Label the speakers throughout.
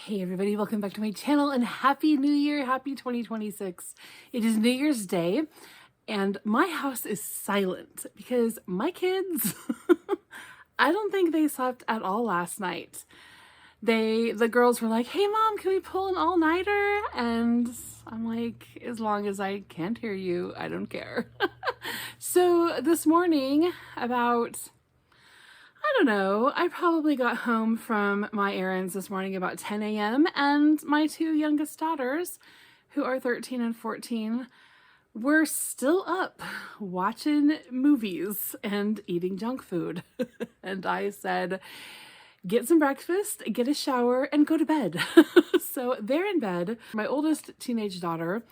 Speaker 1: Hey everybody, welcome back to my channel and Happy New Year, Happy 2026. It is New Year's Day and my house is silent because my kids, I don't think they slept at all last night. The girls were like, hey mom, can we pull an all-nighter? And I'm like, as long as I can't hear you, I don't care. So this morning about I don't know, I probably got home from my errands this morning about 10 a.m. and my two youngest daughters, who are 13 and 14, were still up watching movies and eating junk food. And I said, get some breakfast, get a shower, and go to bed. So they're in bed. My oldest teenage daughter,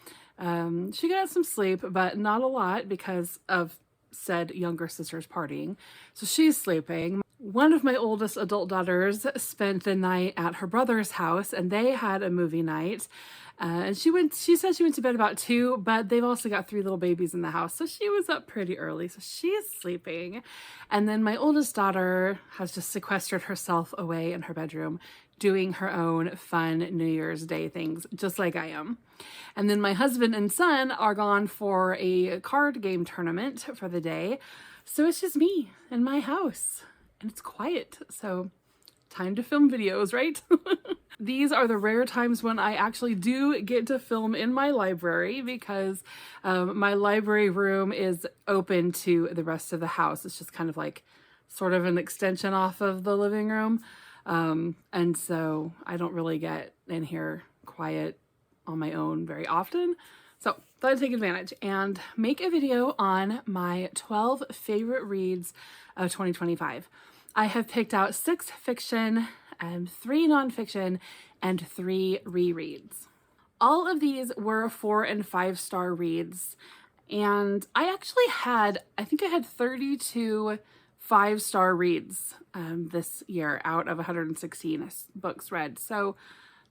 Speaker 1: she got some sleep, but not a lot because of said younger sister's partying. So she's sleeping. One of my oldest adult daughters spent the night at her brother's house and they had a movie night. And she said she went to bed about 2, but they've also got 3 little babies in the house. So she was up pretty early. So she's sleeping. And then my oldest daughter has just sequestered herself away in her bedroom, doing her own fun New Year's Day things, just like I am. And then my husband and son are gone for a card game tournament for the day. So it's just me and my house. And it's quiet, so time to film videos, right? These are the rare times when I actually do get to film in my library because my library room is open to the rest of the house. It's just kind of like sort of an extension off of the living room. And so I don't really get in here quiet on my own very often. So thought I'd take advantage and make a video on my 12 favorite reads of 2025. I have picked out 6 fiction, 3 nonfiction, and 3 rereads. All of these were 4 and 5-star reads, and I actually had, I think I had 32 5-star reads this year out of 116 books read. So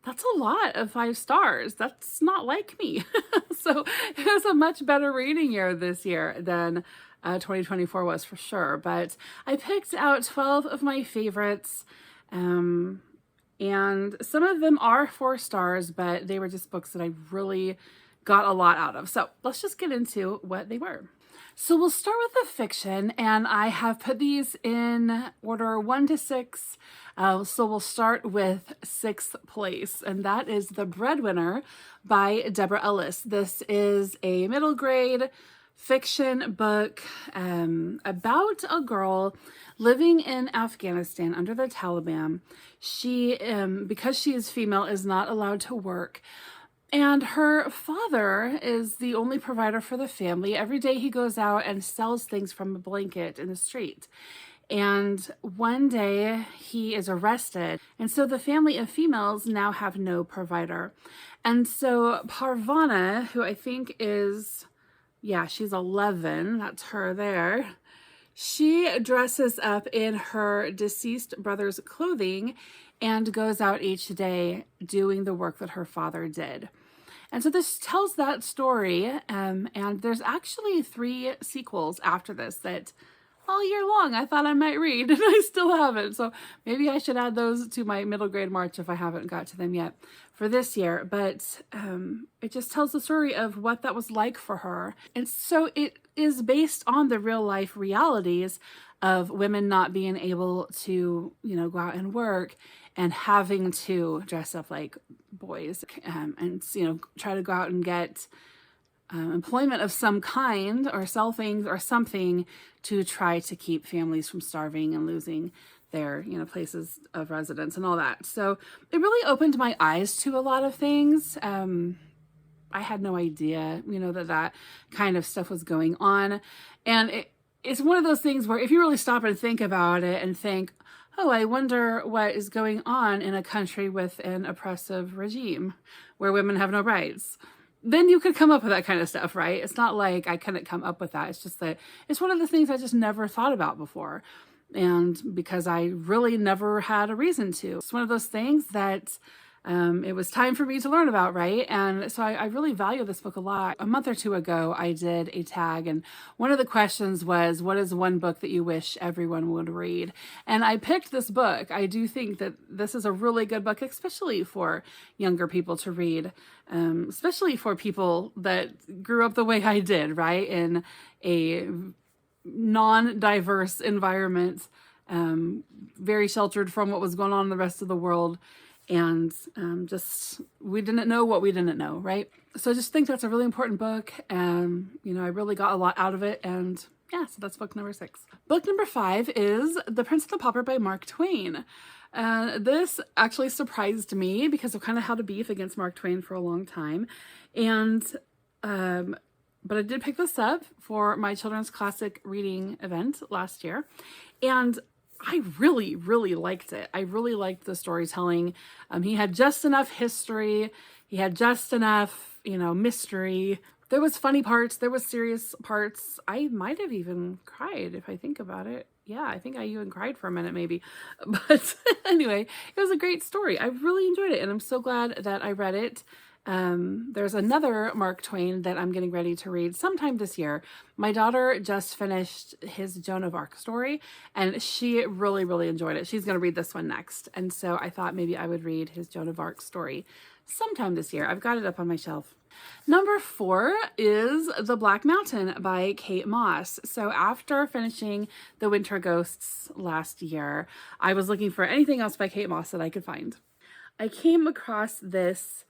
Speaker 1: that's a lot of 5 stars. That's not like me. So it was a much better reading year this year than 2024 was for sure. But I picked out 12 of my favorites. And some of them are 4 stars, but they were just books that I really got a lot out of. So let's just get into what they were. So we'll start with the fiction, and I have put these in order 1 to 6. So we'll start with 6th place, and that is The Breadwinner by Deborah Ellis. This is a middle grade fiction book about a girl living in Afghanistan under the Taliban. She, because she is female, is not allowed to work. And her father is the only provider for the family. Every day he goes out and sells things from a blanket in the street. And one day he is arrested. And so the family of females now have no provider. And so Parvana, who I think is, yeah, she's 11. That's her there. She dresses up in her deceased brother's clothing and goes out each day doing the work that her father did. And so this tells that story, and there's actually 3 sequels after this that all year long I thought I might read, and I still haven't. So maybe I should add those to my middle grade March if I haven't got to them yet for this year. But it just tells the story of what that was like for her. And so it is based on the real life realities of women not being able to, go out and work and having to dress up like boys and, try to go out and get employment of some kind or sell things or something to try to keep families from starving and losing their, places of residence and all that. So it really opened my eyes to a lot of things. I had no idea, that kind of stuff was going on. And it's one of those things where if you really stop and think about it and think, oh, I wonder what is going on in a country with an oppressive regime where women have no rights, then you could come up with that kind of stuff, right? It's not like I couldn't come up with that. It's just that it's one of the things I just never thought about before. And because I really never had a reason to. It's one of those things that it was time for me to learn about, right? And so I really value this book a lot. A month or two ago, I did a tag, and one of the questions was, what is one book that you wish everyone would read? And I picked this book. I do think that this is a really good book, especially for younger people to read, especially for people that grew up the way I did, right? In a non-diverse environment, very sheltered from what was going on in the rest of the world. And just, we didn't know what we didn't know, right? So I just think that's a really important book. And, I really got a lot out of it. And yeah, so that's book number 6. Book number 5 is The Prince and the Pauper by Mark Twain. This actually surprised me because I've kind of had a beef against Mark Twain for a long time. And, but I did pick this up for my children's classic reading event last year. And I really, really liked it. I really liked the storytelling. He had just enough history. He had just enough, mystery. There was funny parts. There was serious parts. I might have even cried if I think about it. Yeah, I think I even cried for a minute maybe. But anyway, it was a great story. I really enjoyed it, and I'm so glad that I read it. There's another Mark Twain that I'm getting ready to read sometime this year. My daughter just finished his Joan of Arc story, and she really, really enjoyed it. She's going to read this one next. And so I thought maybe I would read his Joan of Arc story sometime this year. I've got it up on my shelf. Number 4 is The Black Mountain by Kate Moss. So after finishing The Winter Ghosts last year, I was looking for anything else by Kate Moss that I could find. I came across this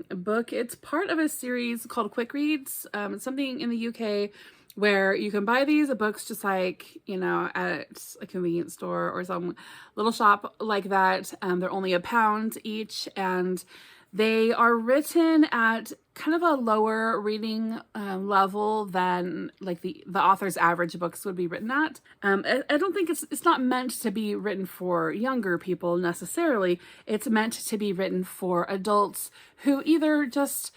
Speaker 1: book. It's part of a series called Quick Reads. It's something in the UK where you can buy these books just like, at a convenience store or some little shop like that. They're only £1 each, and they are written at kind of a lower reading level than like the author's average books would be written at. I don't think it's not meant to be written for younger people necessarily. It's meant to be written for adults who either just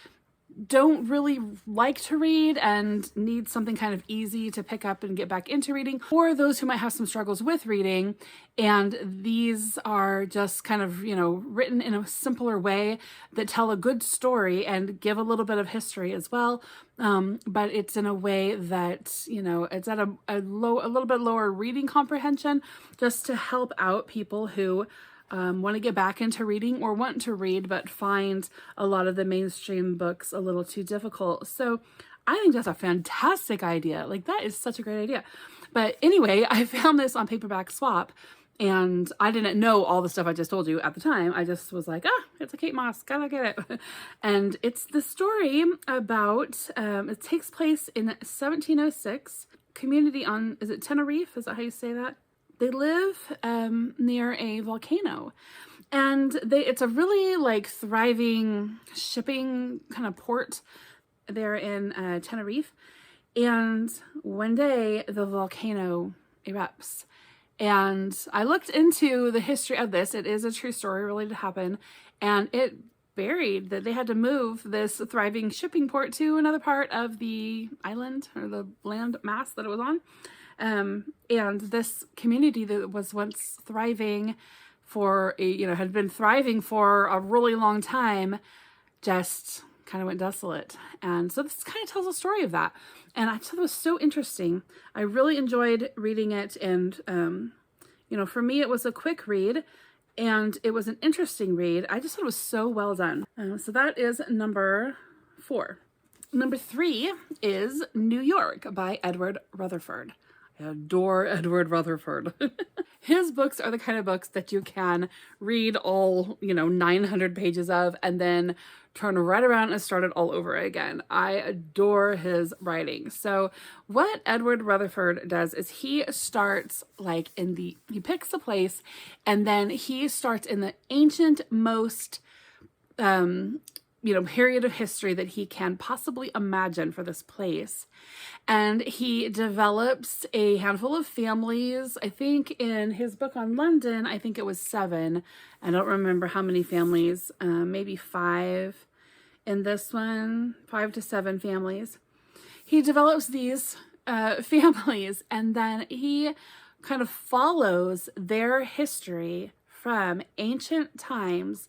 Speaker 1: don't really like to read and need something kind of easy to pick up and get back into reading, or those who might have some struggles with reading. And these are just kind of, written in a simpler way that tell a good story and give a little bit of history as well. But it's in a way that, it's at a little bit lower reading comprehension, just to help out people who want to get back into reading or want to read but find a lot of the mainstream books a little too difficult. So I think that's a fantastic idea. Like, that is such a great idea. But anyway, I found this on Paperback Swap, and I didn't know all the stuff I just told you at the time. I just was like, it's a Kate Moss, gotta get it. And it's the story about, it takes place in 1706, community on, is it Tenerife? Is that how you say that? They live near a volcano, and it's a really thriving shipping kind of port there in Tenerife. And one day the volcano erupts, and I looked into the history of this. It is a true story, really did happen, and it buried that they had to move this thriving shipping port to another part of the island or the land mass that it was on. And this community that was once thriving had been thriving for a really long time, just kind of went desolate. And so this kind of tells a story of that. And I thought it was so interesting. I really enjoyed reading it. And, for me, it was a quick read, and it was an interesting read. I just thought it was so well done. So that is number 4. Number 3 is New York by Edward Rutherford. I adore Edward Rutherford. His books are the kind of books that you can read all, 900 pages of and then turn right around and start it all over again. I adore his writing. So what Edward Rutherford does is he starts he picks a place, and then he starts in the ancient most period of history that he can possibly imagine for this place. And he develops a handful of families. I think in his book on London, I think it was 7. I don't remember how many families, maybe 5 in this one, 5 to 7 families. He develops these families, and then he kind of follows their history from ancient times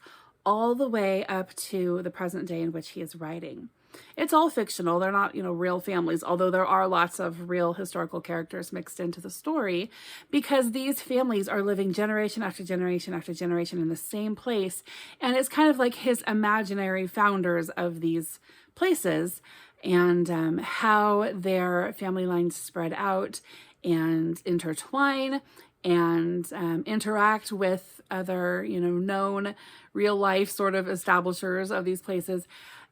Speaker 1: all the way up to the present day in which he is writing. It's all fictional. They're not, real families, although there are lots of real historical characters mixed into the story, because these families are living generation after generation after generation in the same place. And it's kind of like his imaginary founders of these places, and how their family lines spread out and intertwine and interact with other, known real life sort of establishers of these places.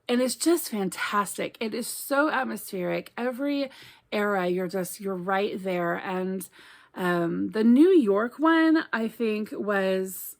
Speaker 1: And it's just fantastic. It is so atmospheric. Every era, you're right there. And the New York one, I think, was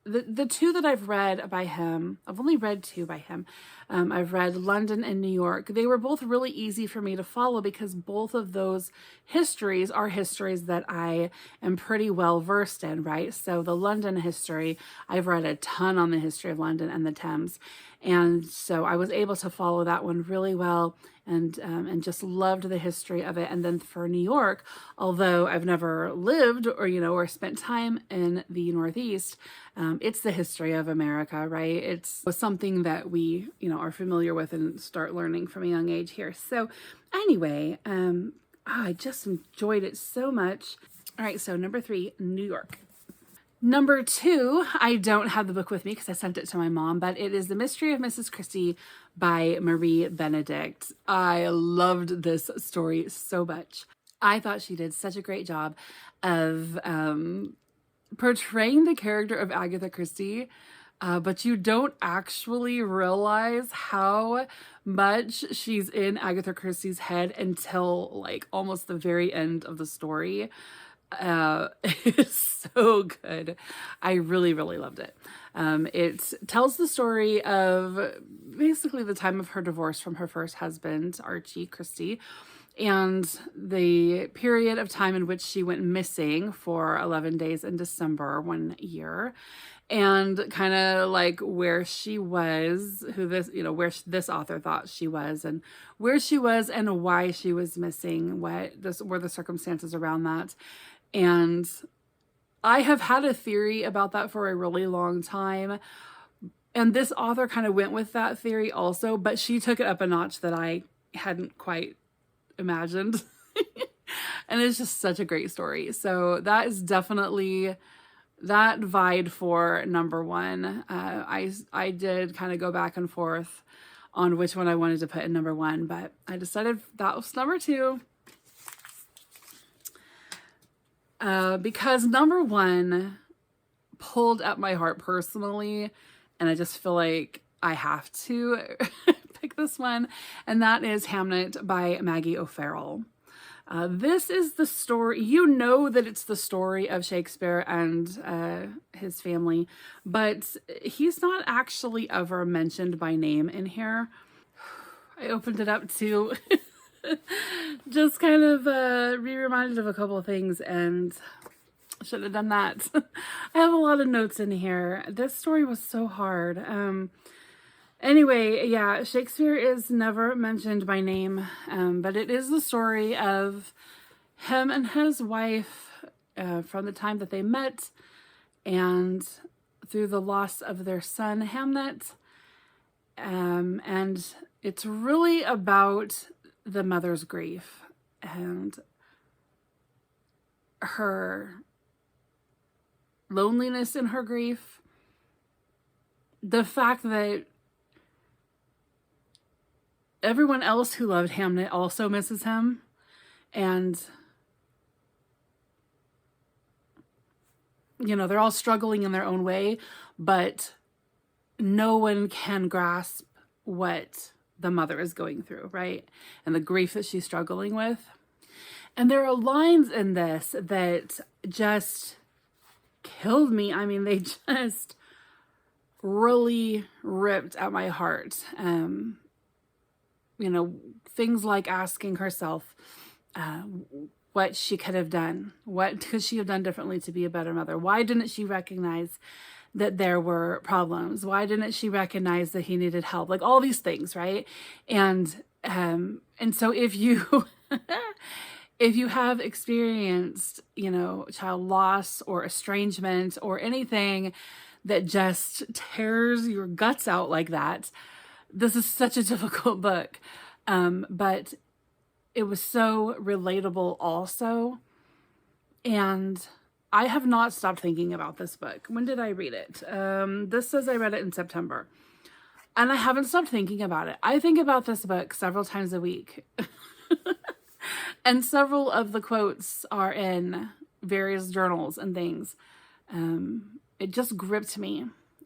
Speaker 1: the two that I've read by him. I've only read two by him. I've read London and New York. They were both really easy for me to follow because both of those histories are histories that I am pretty well versed in, right? So the London history, I've read a ton on the history of London and the Thames. And so I was able to follow that one really well, and just loved the history of it. And then for New York, although I've never lived or spent time in the Northeast, it's the history of America, right? It's something that we, are familiar with and start learning from a young age here. So anyway, I just enjoyed it so much. All right, so number 3, New York. Number 2, I don't have the book with me because I sent it to my mom, but it is The Mystery of Mrs. Christie by Marie Benedict. I loved this story so much. I thought she did such a great job of portraying the character of Agatha Christie, but you don't actually realize how much she's in Agatha Christie's head until like almost the very end of the story. It's so good. I really, really loved it. It tells the story of basically the time of her divorce from her first husband, Archie Christie, and the period of time in which she went missing for 11 days in December one year, and kind of like where she was, where this author thought she was, and where she was and why she was missing, what were the circumstances around that. And I have had a theory about that for a really long time. And this author kind of went with that theory also, but she took it up a notch that I hadn't quite imagined. And it's just such a great story. So that is definitely, that vied for number 1. I did kind of go back and forth on which one I wanted to put in number 1, but I decided that was number 2. Because number 1 pulled at my heart personally, and I just feel like I have to pick this one, and that is Hamnet by Maggie O'Farrell. This is the story, that it's the story of Shakespeare and his family, but he's not actually ever mentioned by name in here. I opened it up to just kind of be reminded of a couple of things, and should have done that. I have a lot of notes in here. This story was so hard. Anyway, yeah, Shakespeare is never mentioned by name, but it is the story of him and his wife from the time that they met and through the loss of their son, Hamnet. And it's really about the mother's grief and her loneliness in her grief. The fact that everyone else who loved Hamnet also misses him. And, they're all struggling in their own way, but no one can grasp what the mother is going through, right? And the grief that she's struggling with. And there are lines in this that just killed me. I mean, they just really ripped at my heart. Things like asking herself what she could have done. What could she have done differently to be a better mother? Why didn't she recognize that there were problems? Why didn't she recognize that he needed help? Like all these things, right? And so if you if you have experienced, child loss or estrangement or anything that just tears your guts out like that. This is such a difficult book, but it was so relatable also. And I have not stopped thinking about this book. When did I read it? This says I read it in September. And I haven't stopped thinking about it. I think about this book several times a week. And several of the quotes are in various journals and things. It just gripped me.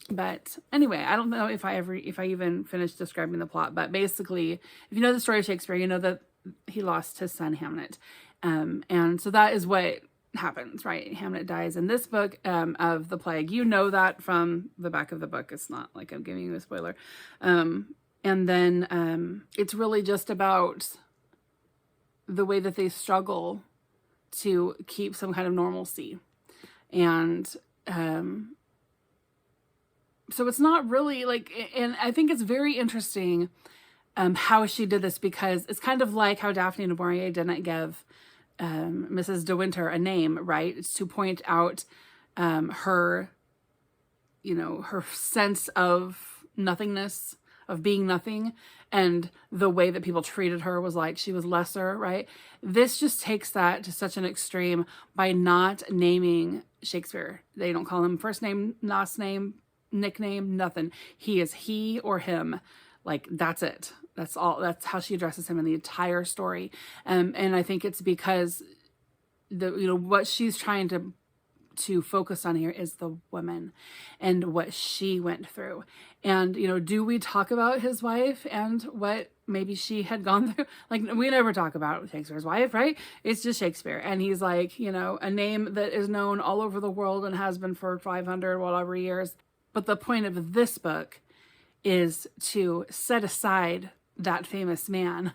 Speaker 1: But anyway, I don't know if I even finished describing the plot. But basically, if you know the story of Shakespeare, you know that he lost his son Hamlet. And so that is what happens, right? Hamlet dies in this book of the plague. You know that from the back of the book. It's not like I'm giving you a spoiler. And then it's really just about the way that they struggle to keep some kind of normalcy. And so it's not really like, and I think it's very interesting how she did this, because it's kind of like how Daphne du Maurier didn't give Mrs. De Winter a name, right? It's to point out her, her sense of nothingness, of being nothing, and the way that people treated her was like she was lesser, right? This just takes that to such an extreme by not naming Shakespeare. They don't call him first name, last name, nickname, nothing. He is he or him. Like, that's it. That's all. That's how she addresses him in the entire story. And I think it's because what she's trying to focus on here is the woman and what she went through. And, do we talk about his wife and what maybe she had gone through? Like, we never talk about Shakespeare's wife, right? It's just Shakespeare. And he's like, a name that is known all over the world and has been for 500 whatever years. But the point of this book is to set aside that famous man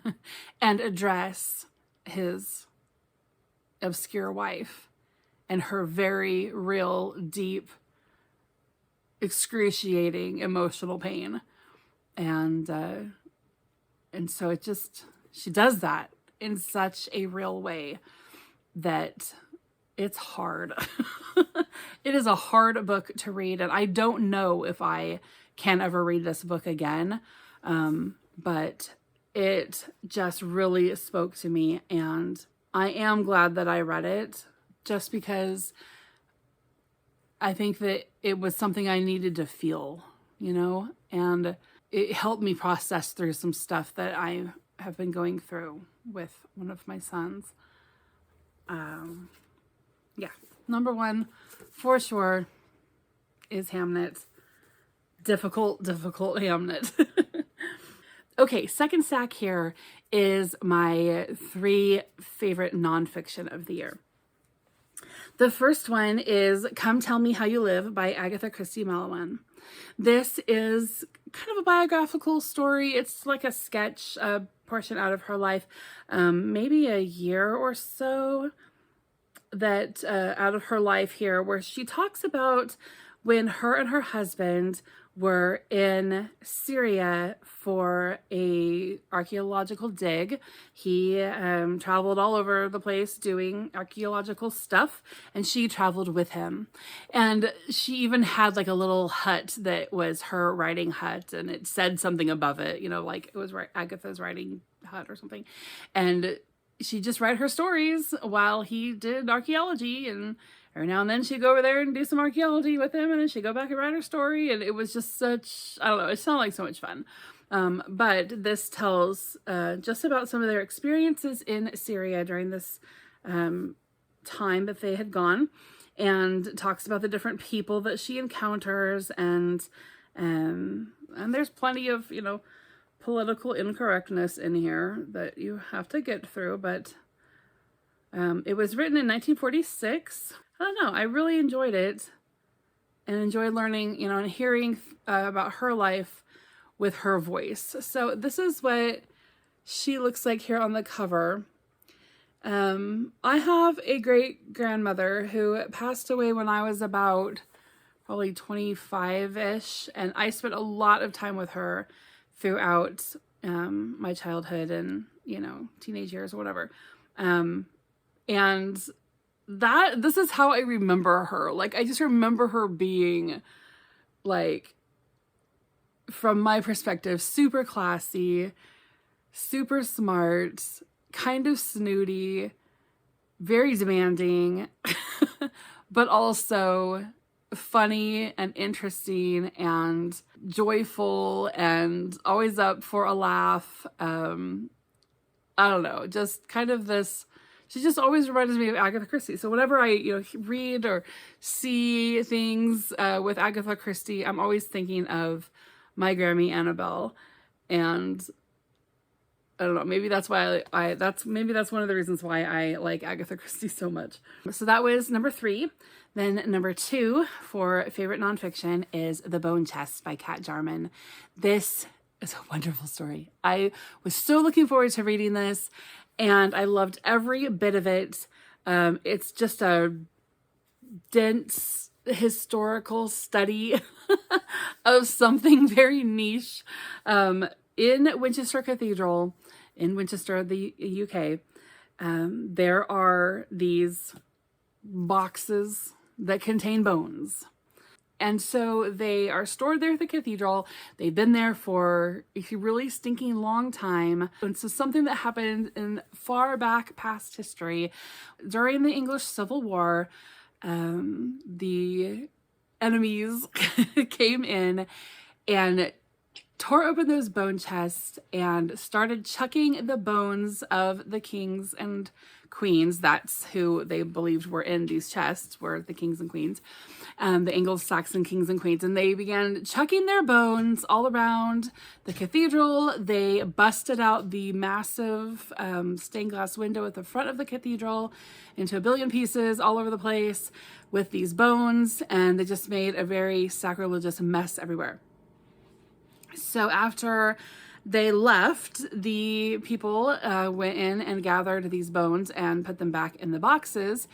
Speaker 1: and address his obscure wife and her very real, deep, excruciating emotional pain. And so she does that in such a real way that it's hard. It is a hard book to read, and I don't know if I can ever read this book again. But it just really spoke to me, and I am glad that I read it, just because I think that it was something I needed to feel, and it helped me process through some stuff that I have been going through with one of my sons. Yeah, number one for sure is Hamnet. Difficult Hamnet. Okay, second stack here is my 3 favorite nonfiction of the year. The first one is Come Tell Me How You Live by Agatha Christie Malawan. This is kind of a biographical story. It's like a sketch, portion out of her life, maybe a year or so that out of her life here, where she talks about when her and her husband were in Syria for a archaeological dig. He traveled all over the place doing archaeological stuff, and she traveled with him. And she even had like a little hut that was her writing hut, and it said something above it, like it was Agatha's writing hut or something. And she just write her stories while he did archaeology, and every now and then she'd go over there and do some archaeology with him, and then she'd go back and write her story. And it was just such, I don't know, it sounded like so much fun. But this tells just about some of their experiences in Syria during this time that they had gone, and talks about the different people that she encounters. And there's plenty of, political incorrectness in here that you have to get through. But it was written in 1946. I don't know. I really enjoyed it and enjoyed learning, and hearing about her life with her voice. So this is what she looks like here on the cover. I have a great grandmother who passed away when I was about probably 25-ish. And I spent a lot of time with her throughout my childhood and, teenage years or whatever. And this is how I remember her. Like, I just remember her being like, from my perspective, super classy, super smart, kind of snooty, very demanding, but also funny and interesting and joyful and always up for a laugh. I don't know, just kind of this, she just always reminds me of Agatha Christie. So whenever I, read or see things with Agatha Christie, I'm always thinking of my Grammy Annabelle. And I don't know, maybe that's why maybe that's one of the reasons why I like Agatha Christie so much. So that was number 3. Then number 2 for favorite nonfiction is The Bone Chest by Kat Jarman. This is a wonderful story. I was so looking forward to reading this, and I loved every bit of it. It's just a dense historical study of something very niche. In Winchester Cathedral, in Winchester, the UK, there are these boxes that contain bones. And so they are stored there at the cathedral. They've been there for a really stinking long time. And so something that happened in far back past history, during the English Civil War, the enemies came in and tore open those bone chests and started chucking the bones of the kings and queens. That's who they believed were in these chests, were the kings and queens, the Anglo-Saxon kings and queens. And they began chucking their bones all around the cathedral. They busted out the massive stained glass window at the front of the cathedral into a billion pieces all over the place with these bones. And they just made a very sacrilegious mess everywhere. So after they left, the people went in and gathered these bones and put them back in the boxes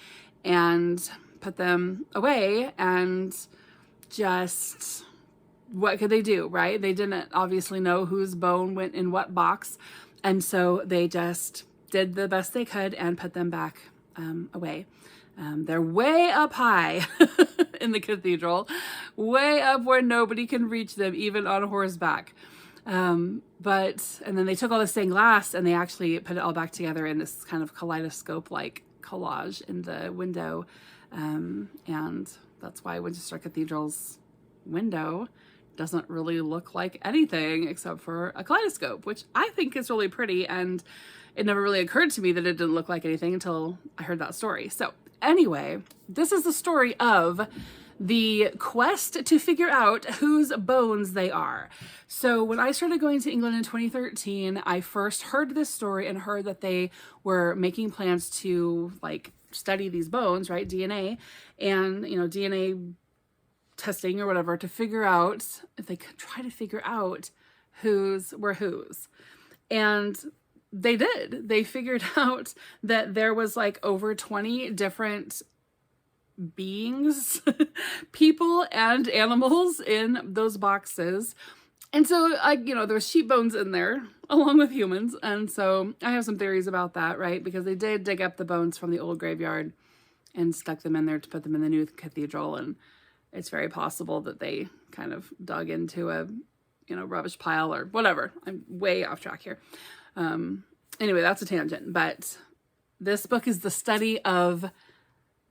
Speaker 1: and put them away. And just, what could they do, right? They didn't obviously know whose bone went in what box. And so they just did the best they could and put them back away. They're way up high in the cathedral, way up where nobody can reach them, even on horseback. And then they took all the stained glass and they actually put it all back together in this kind of kaleidoscope-like collage in the window. And that's why Winchester Cathedral's window doesn't really look like anything except for a kaleidoscope, which I think is really pretty. And it never really occurred to me that it didn't look like anything until I heard that story. So anyway, this is the story of the quest to figure out whose bones they are. So when I started going to England in 2013, I first heard this story and heard that they were making plans to study these bones, right? DNA and, DNA testing or whatever to figure out, if they could try to figure out whose were whose. And they did. They figured out that there was over 20 different beings, people and animals in those boxes. And so, there was sheep bones in there along with humans. And so I have some theories about that, right? Because they did dig up the bones from the old graveyard and stuck them in there to put them in the new cathedral. And it's very possible that they kind of dug into a, rubbish pile or whatever. I'm way off track here. Anyway, that's a tangent. But this book is the study of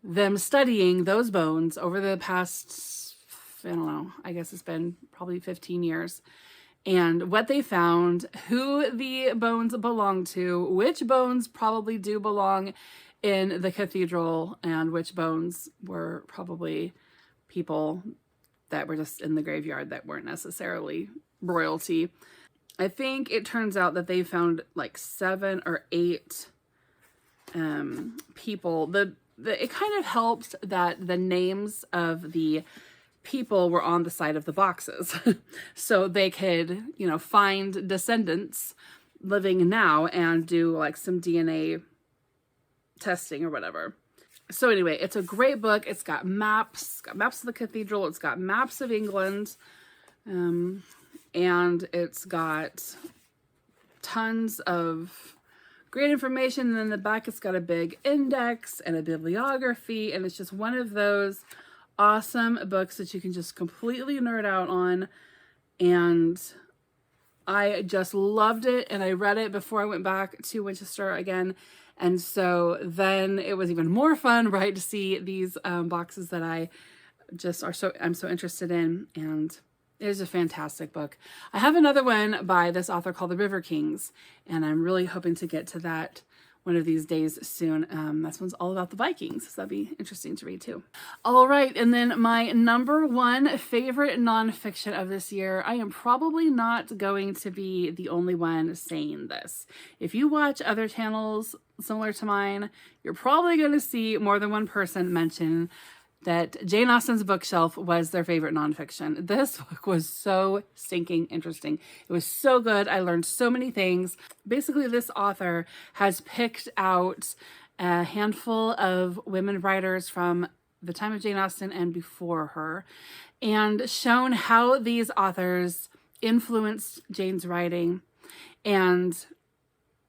Speaker 1: them studying those bones over the past, I don't know, I guess it's been probably 15 years. And what they found, who the bones belong to, which bones probably do belong in the cathedral, and which bones were probably people that were just in the graveyard that weren't necessarily royalty. I think it turns out that they found 7 or 8 people. It kind of helped that the names of the people were on the side of the boxes. So they could, find descendants living now and do some DNA testing or whatever. So anyway, it's a great book. It's got maps of the cathedral. It's got maps of England. And it's got tons of great information. And in the back, it's got a big index and a bibliography. And it's just one of those awesome books that you can just completely nerd out on. And I just loved it, and I read it before I went back to Winchester again. And so then it was even more fun, right, to see these boxes that I'm so interested in. And it is a fantastic book. I have another one by this author called The River Kings, and I'm really hoping to get to that one of these days soon. This one's all about the Vikings, so that'd be interesting to read too. All right, and then my number one favorite nonfiction of this year. I am probably not going to be the only one saying this. If you watch other channels similar to mine, you're probably going to see more than one person mention that Jane Austen's bookshelf was their favorite nonfiction. This book was so stinking interesting. It was so good. I learned so many things. Basically, this author has picked out a handful of women writers from the time of Jane Austen and before her, and shown how these authors influenced Jane's writing, and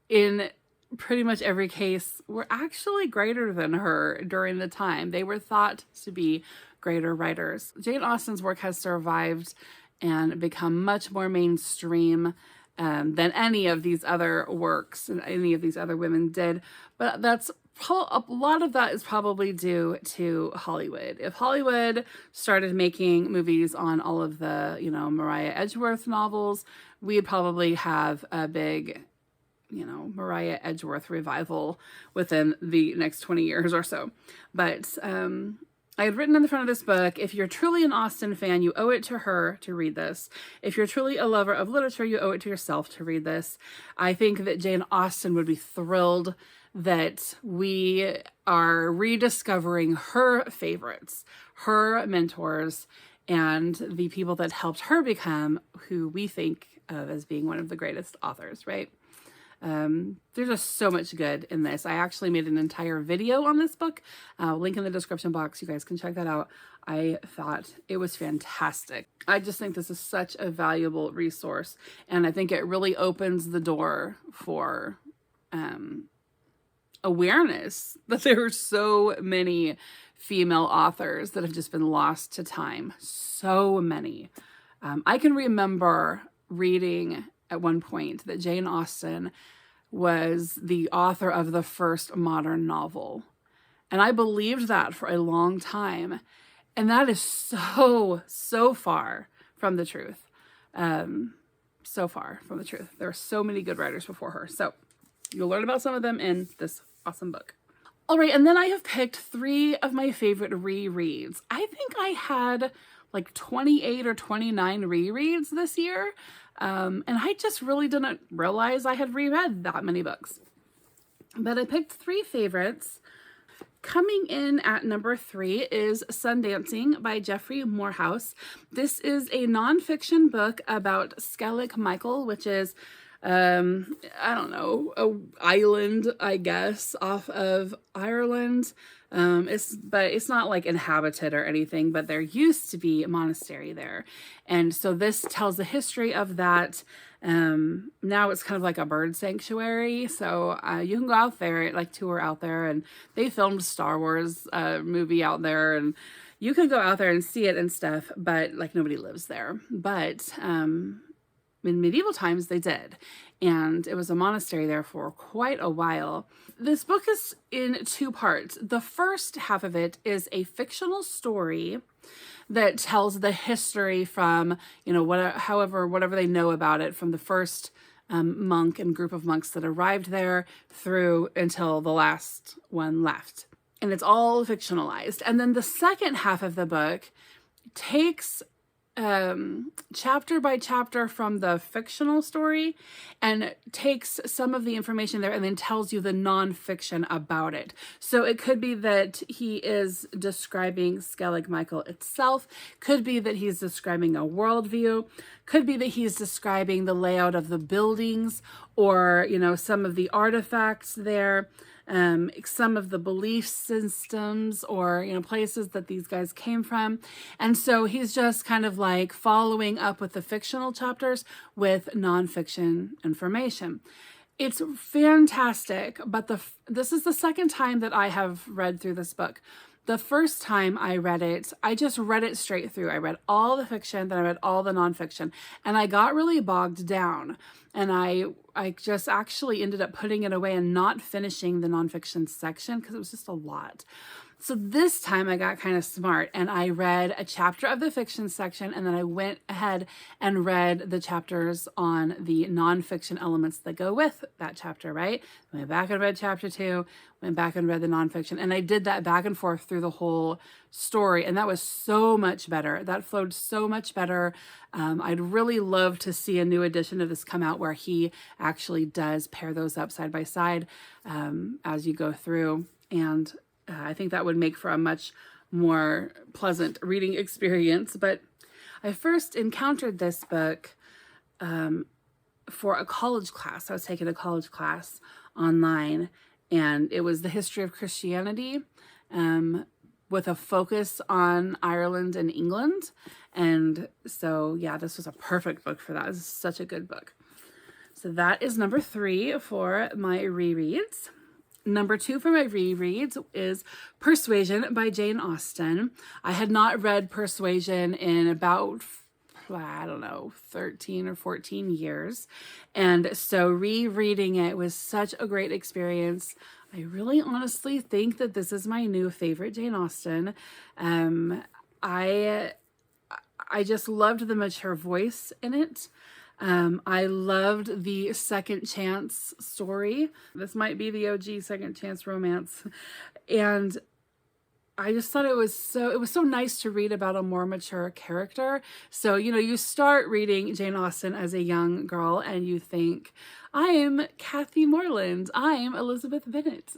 Speaker 1: in pretty much every case were actually greater than her during the time. They were thought to be greater writers. Jane Austen's work has survived and become much more mainstream than any of these other works and any of these other women did. But that's a lot of that is probably due to Hollywood. If Hollywood started making movies on all of the, Mariah Edgeworth novels, we'd probably have a big Mariah Edgeworth revival within the next 20 years or so. But I had written in the front of this book, if you're truly an Austen fan, you owe it to her to read this. If you're truly a lover of literature, you owe it to yourself to read this. I think that Jane Austen would be thrilled that we are rediscovering her favorites, her mentors, and the people that helped her become who we think of as being one of the greatest authors, right? There's just so much good in this. I actually made an entire video on this book, link in the description box. You guys can check that out. I thought it was fantastic. I just think this is such a valuable resource, and I think it really opens the door for awareness that there are so many female authors that have just been lost to time. So many. I can remember reading at one point that Jane Austen was the author of the first modern novel. And I believed that for a long time. And that is so far from the truth. So far from the truth. There are so many good writers before her. So you'll learn about some of them in this awesome book. All right, and then I have picked 3 of my favorite rereads. I think I had like 28 or 29 rereads this year. And I just really didn't realize I had reread that many books. But I picked 3 favorites. Coming in at number 3 is Sundancing by Jeffrey Morehouse. This is a nonfiction book about Skellig Michael, which is, I don't know, an island, I guess, off of Ireland. But it's not like inhabited or anything, but there used to be a monastery there. And so this tells the history of that. Now it's kind of like a bird sanctuary. So, you can go out there, like tour out there, and they filmed Star Wars, movie out there, and you can go out there and see it and stuff, but like nobody lives there. But, in medieval times they did. And it was a monastery there for quite a while. This book is in 2 parts. The first half of it is a fictional story that tells the history from, whatever they know about it, from the first monk and group of monks that arrived there through until the last one left. And it's all fictionalized. And then the second half of the book takes chapter by chapter from the fictional story and takes some of the information there and then tells you the nonfiction about it. So it could be that he is describing Skellig Michael itself, could be that he's describing a worldview, could be that he's describing the layout of the buildings or, some of the artifacts there. Some of the belief systems or, places that these guys came from. And so he's just kind of like following up with the fictional chapters with nonfiction information. It's fantastic, but this is the second time that I have read through this book. The first time I read it, I just read it straight through. I read all the fiction, then I read all the nonfiction, and I got really bogged down. And I just actually ended up putting it away and not finishing the nonfiction section because it was just a lot. So this time I got kind of smart and I read a chapter of the fiction section, and then I went ahead and read the chapters on the nonfiction elements that go with that chapter, right? Went back and read chapter 2, went back and read the nonfiction, and I did that back and forth through the whole story, and that was so much better. That flowed so much better. I'd really love to see a new edition of this come out where he actually does pair those up side by side as you go through, and I think that would make for a much more pleasant reading experience. But I first encountered this book for a college class. I was taking a college class online, and it was the history of Christianity with a focus on Ireland and England. And so, yeah, this was a perfect book for that. This is such a good book. So that is number 3 for my rereads. Number 2 for my rereads is Persuasion by Jane Austen. I had not read Persuasion in about, I don't know, 13 or 14 years. And so rereading it was such a great experience. I really honestly think that this is my new favorite Jane Austen. I just loved the mature voice in it. I loved the second chance story. This might be the OG second chance romance. And I just thought it was so nice to read about a more mature character. So, you know, you start reading Jane Austen as a young girl and you think, I'm Kathy Morland, I'm Elizabeth Bennet.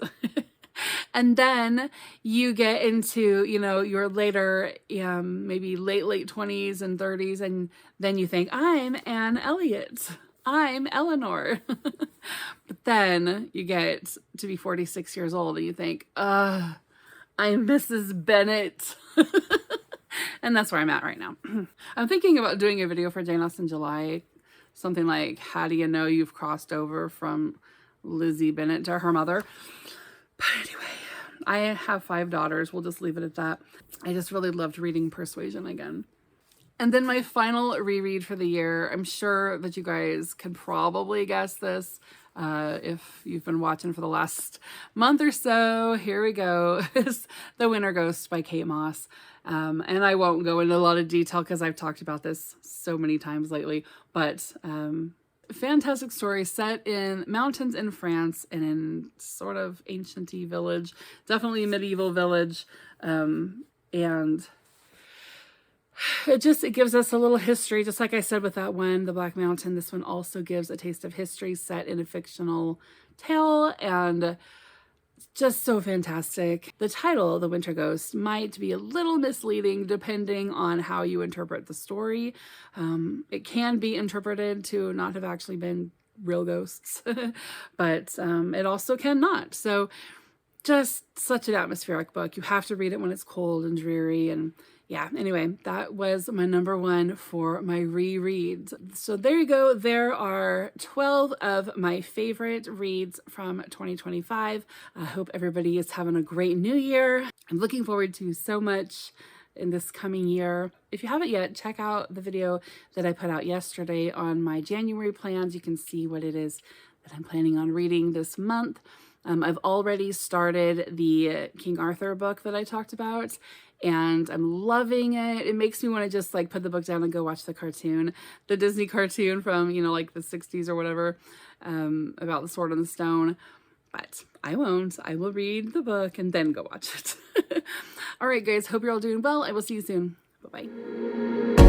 Speaker 1: And then you get into, you know, your later, maybe late 20s and 30s, and then you think, I'm Anne Elliot, I'm Eleanor. But then you get to be 46 years old and you think, I'm Mrs. Bennet. And that's where I'm at right now. I'm thinking about doing a video for Jane Austen July, something like, how do you know you've crossed over from Lizzie Bennet to her mother? But anyway, I have 5 daughters. We'll just leave it at that. I just really loved reading Persuasion again. And then my final reread for the year, I'm sure that you guys can probably guess this if you've been watching for the last month or so. Here we go. Is The Winter Ghost by Kate Moss. And I won't go into a lot of detail because I've talked about this so many times lately. But fantastic story set in mountains in France and in sort of ancient-y village, definitely a medieval village, and it gives us a little history, just like I said with that one, The Black Mountain. This one also gives a taste of history set in a fictional tale, and just so fantastic. The title, The Winter Ghost, might be a little misleading depending on how you interpret the story. It can be interpreted to not have actually been real ghosts, but it also cannot. So just such an atmospheric book. You have to read it when it's cold and dreary. And yeah, anyway, that was my number 1 for my rereads. So there you go. There are 12 of my favorite reads from 2025. I hope everybody is having a great new year. I'm looking forward to so much in this coming year. If you haven't yet, check out the video that I put out yesterday on my January plans. You can see what it is that I'm planning on reading this month. I've already started the King Arthur book that I talked about, and I'm loving it. It makes me want to just like put the book down and go watch the cartoon, the Disney cartoon from, you know, like the 60s or whatever, about the Sword and the Stone. But I won't. I will read the book and then go watch it. All right, guys. Hope you're all doing well. I will see you soon. Bye-bye.